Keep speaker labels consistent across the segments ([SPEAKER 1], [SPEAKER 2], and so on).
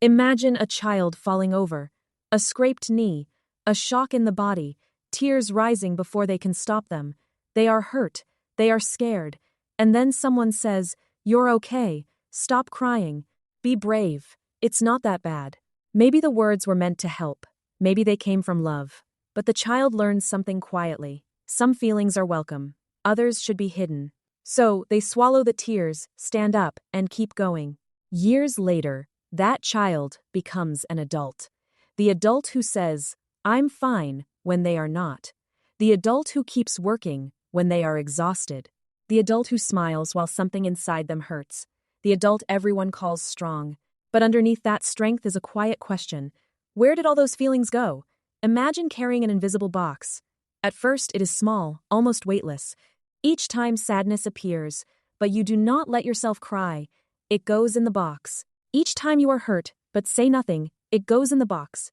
[SPEAKER 1] Imagine a child falling over, a scraped knee, a shock in the body, tears rising before they can stop them. They are hurt, they are scared, and then someone says, "You're okay, stop crying, be brave, it's not that bad." Maybe the words were meant to help, maybe they came from love, but the child learns something quietly. Some feelings are welcome, others should be hidden. So they swallow the tears, stand up, and keep going. Years later, that child becomes an adult. The adult who says, "I'm fine," when they are not. The adult who keeps working when they are exhausted. The adult who smiles while something inside them hurts. The adult everyone calls strong. But underneath that strength is a quiet question. Where did all those feelings go? Imagine carrying an invisible box. At first, it is small, almost weightless. Each time sadness appears, but you do not let yourself cry. It goes in the box. Each time you are hurt, but say nothing, it goes in the box.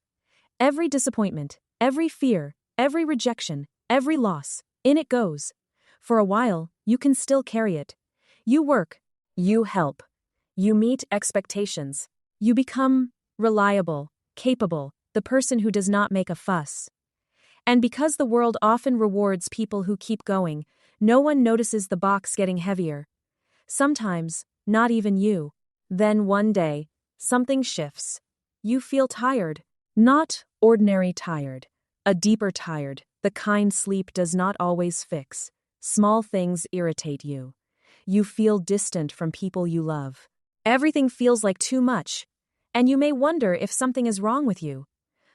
[SPEAKER 1] Every disappointment, every fear, every rejection, every loss, in it goes. For a while, you can still carry it. You work. You help. You meet expectations. You become reliable, capable, the person who does not make a fuss. And because the world often rewards people who keep going, no one notices the box getting heavier. Sometimes, not even you. Then one day, something shifts. You feel tired. Not ordinary tired. A deeper tired, the kind sleep does not always fix. Small things irritate you. You feel distant from people you love. Everything feels like too much. And you may wonder if something is wrong with you.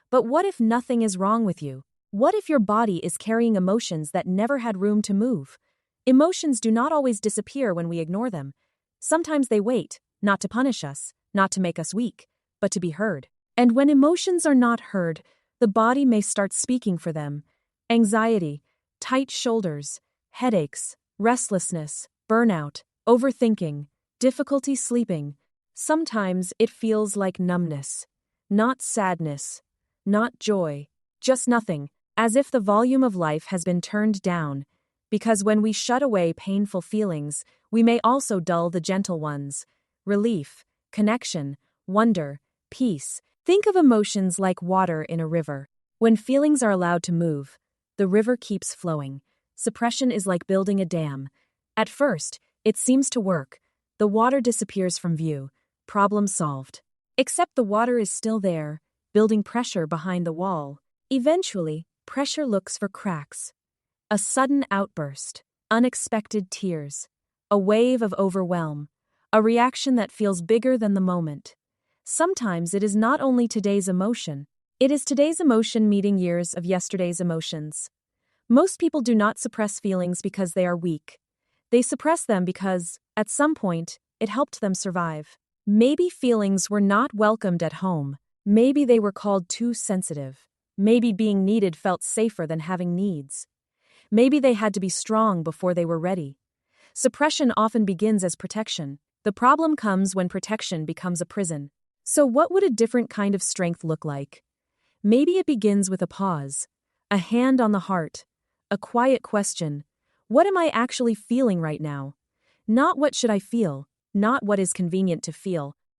[SPEAKER 1] But what if nothing is wrong with you? What if your body is carrying emotions that never had room to move? Emotions do not always disappear when we ignore them. Sometimes they wait, not to punish us, not to make us weak, but to be heard. And when emotions are not heard, the body may start speaking for them. Anxiety, tight shoulders, headaches, restlessness, burnout, overthinking, difficulty sleeping. Sometimes it feels like numbness. Not sadness, not joy, just nothing. As if the volume of life has been turned down, because when we shut away painful feelings, we may also dull the gentle ones. Relief, connection, wonder, peace. Think of emotions like water in a river. When feelings are allowed to move, the river keeps flowing. Suppression is like building a dam. At first, it seems to work. The water disappears from view. Problem solved. Except the water is still there, building pressure behind the wall. Eventually, pressure looks for cracks. A sudden outburst, unexpected tears, a wave of overwhelm, a reaction that feels bigger than the moment. Sometimes it is not only today's emotion, it is today's emotion meeting years of yesterday's emotions. Most people do not suppress feelings because they are weak. They suppress them because, at some point, it helped them survive. Maybe feelings were not welcomed at home. Maybe they were called too sensitive. Maybe being needed felt safer than having needs. Maybe they had to be strong before they were ready. Suppression often begins as protection. The problem comes when protection becomes a prison. So what would a different kind of strength look like? Maybe it begins with a pause, a hand on the heart, a quiet question. What am I actually feeling right now? Not what should I feel, not what is convenient to feel,